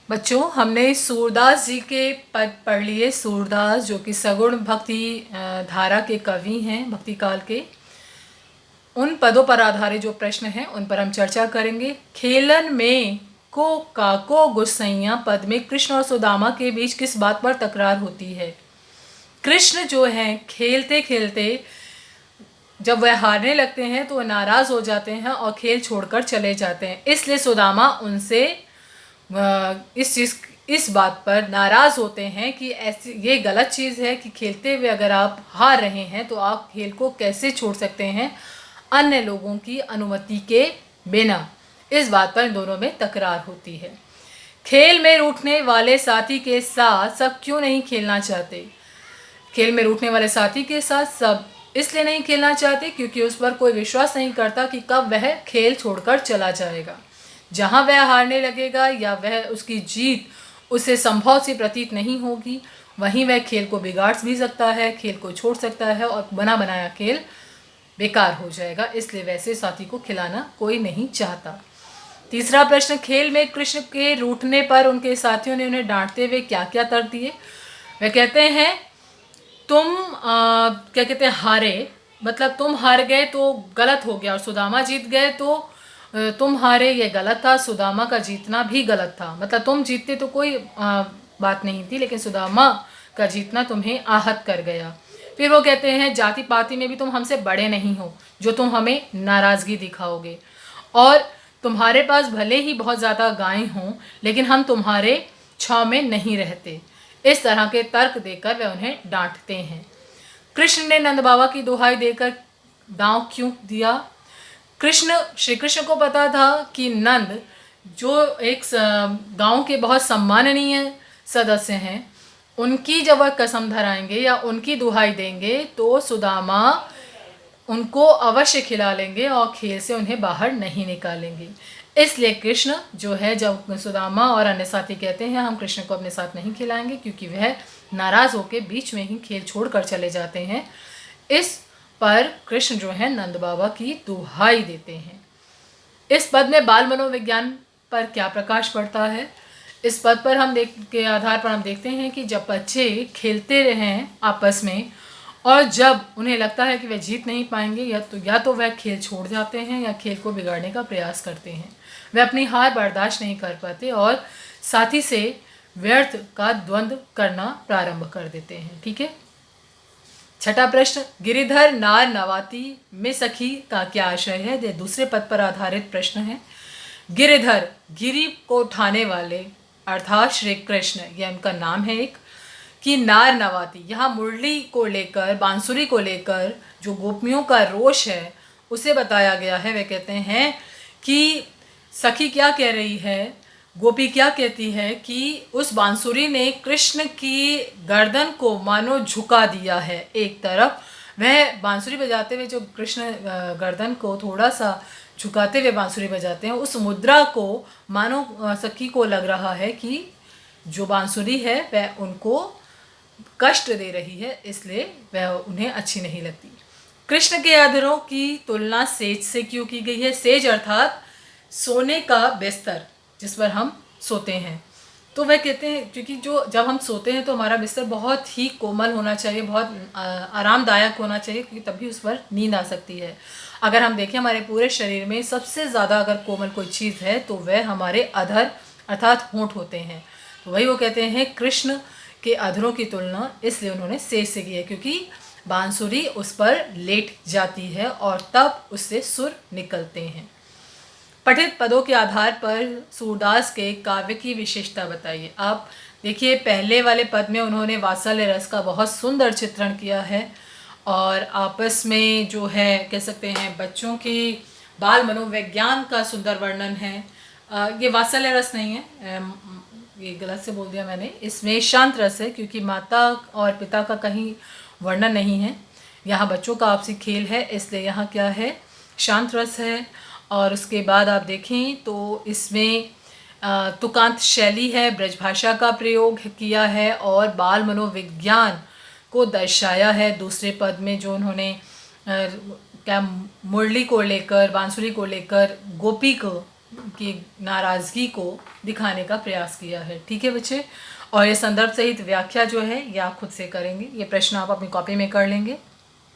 बच्चों, हमने सूरदास जी के पद पढ़ लिए। सूरदास जो कि सगुण भक्ति धारा के कवि हैं, भक्ति काल के। उन पदों पर आधारित जो प्रश्न हैं उन पर हम चर्चा करेंगे। खेलन में को काको गुस्सैया पद में कृष्ण और सुदामा के बीच किस बात पर तकरार होती है? कृष्ण जो हैं खेलते खेलते जब वह हारने लगते हैं तो वह नाराज हो जाते हैं और खेल छोड़कर चले जाते हैं। इसलिए सुदामा उनसे इस बात पर नाराज होते हैं कि ऐसी ये गलत चीज़ है कि खेलते हुए अगर आप हार रहे हैं तो आप खेल को कैसे छोड़ सकते हैं अन्य लोगों की अनुमति के बिना। इस बात पर इन दोनों में तकरार होती है। खेल में रूठने वाले साथी के साथ सब क्यों नहीं खेलना चाहते? खेल में रूठने वाले साथी के साथ सब इसलिए नहीं खेलना चाहते क्योंकि उस पर कोई विश्वास नहीं करता कि कब वह खेल छोड़कर चला जाएगा। जहां वह हारने लगेगा या वह उसकी जीत उसे संभव सी प्रतीत नहीं होगी, वहीं वह खेल को बिगाड़ भी सकता है, खेल को छोड़ सकता है और बना बनाया खेल बेकार हो जाएगा। इसलिए वैसे साथी को खिलाना कोई नहीं चाहता। तीसरा प्रश्न, खेल में कृष्ण के रूठने पर उनके साथियों ने उन्हें डांटते हुए क्या क्या तर्क दिए? वह कहते हैं तुम क्या कहते हैं हारे, मतलब तुम हार गए तो गलत हो गया, और सुदामा जीत गए तो तुम हारे ये गलत था, सुदामा का जीतना भी गलत था। मतलब तुम जीतते तो कोई बात नहीं थी, लेकिन सुदामा का जीतना तुम्हें आहत कर गया। फिर वो कहते हैं जाति पाति में भी तुम हमसे बड़े नहीं हो जो तुम हमें नाराज़गी दिखाओगे, और तुम्हारे पास भले ही बहुत ज़्यादा गायें हों लेकिन हम तुम्हारे छाव में नहीं रहते। इस तरह के तर्क देकर वे उन्हें डांटते हैं। कृष्ण ने नंद बाबा की दुहाई देकर दांव क्यों दिया? श्री कृष्ण को पता था कि नंद जो एक गांव के बहुत सम्माननीय सदस्य हैं, उनकी जब वह कसम धराएंगे या उनकी दुहाई देंगे तो सुदामा उनको अवश्य खिला लेंगे और खेल से उन्हें बाहर नहीं निकालेंगे। इसलिए कृष्ण जो है, जब सुदामा और अन्य साथी कहते हैं हम कृष्ण को अपने साथ नहीं खिलाएंगे क्योंकि वह नाराज़ होकर बीच में ही खेल छोड़कर चले जाते हैं, इस पर कृष्ण जो है नंद बाबा की दुहाई देते हैं। इस पद में बाल मनोविज्ञान पर क्या प्रकाश पड़ता है? इस पद पर के आधार पर हम देखते हैं कि जब बच्चे खेलते रहें आपस में और जब उन्हें लगता है कि वे जीत नहीं पाएंगे या तो वह खेल छोड़ जाते हैं या खेल को बिगाड़ने का प्रयास करते हैं। वे अपनी हार बर्दाश्त नहीं कर पाते और साथी से व्यर्थ का द्वंद्व करना प्रारंभ कर देते हैं। ठीक है। छठा प्रश्न, गिरिधर नार नवाती में सखी का क्या आशय है? ये दूसरे पद पर आधारित प्रश्न है। गिरिधर, गिरी को उठाने वाले अर्थात श्री कृष्ण, यह उनका नाम है एक। कि नार नवाती, यहाँ मुरली को लेकर, बांसुरी को लेकर जो गोपियों का रोष है उसे बताया गया है। वे कहते हैं कि सखी क्या कह रही है, गोपी क्या कहती है कि उस बांसुरी ने कृष्ण की गर्दन को मानो झुका दिया है एक तरफ। वह बांसुरी बजाते हुए जो कृष्ण गर्दन को थोड़ा सा झुकाते हुए बांसुरी बजाते हैं, उस मुद्रा को मानो सखी को लग रहा है कि जो बांसुरी है वह उनको कष्ट दे रही है, इसलिए वह उन्हें अच्छी नहीं लगती। कृष्ण के अधरों की तुलना सेज से क्यों की गई है? सेज अर्थात सोने का बिस्तर जिस पर हम सोते हैं। तो वह कहते हैं क्योंकि जब हम सोते हैं तो हमारा बिस्तर बहुत ही कोमल होना चाहिए, बहुत आरामदायक होना चाहिए, क्योंकि तभी उस पर नींद आ सकती है। अगर हम देखें हमारे पूरे शरीर में सबसे ज़्यादा अगर कोमल कोई चीज़ है तो वह हमारे अधर अर्थात होंठ होते हैं। तो वही वो कहते हैं कृष्ण के अधरों की तुलना इसलिए उन्होंने सेज से की है क्योंकि बांसुरी उस पर लेट जाती है और तब उससे सुर निकलते हैं। पठित पदों के आधार पर सूरदास के काव्य की विशेषता बताइए। आप देखिए पहले वाले पद में उन्होंने वात्सल्य रस का बहुत सुंदर चित्रण किया है और आपस में जो है कह सकते हैं बच्चों के बाल मनोविज्ञान का सुंदर वर्णन है। ये वात्सल्य रस नहीं है, ये गलत से बोल दिया मैंने, इसमें शांत रस है क्योंकि माता और पिता का कहीं वर्णन नहीं है। यहाँ बच्चों का आपसी खेल है, इसलिए यहाँ क्या है, शांत रस है। और उसके बाद आप देखें तो इसमें तुकांत शैली है, ब्रजभाषा का प्रयोग किया है और बाल मनोविज्ञान को दर्शाया है। दूसरे पद में जो उन्होंने क्या मुरली को लेकर, बांसुरी को लेकर गोपी को की नाराज़गी को दिखाने का प्रयास किया है। ठीक है बच्चे, और ये संदर्भ सहित व्याख्या जो है ये आप खुद से करेंगे। ये प्रश्न आप अपनी कॉपी में कर लेंगे।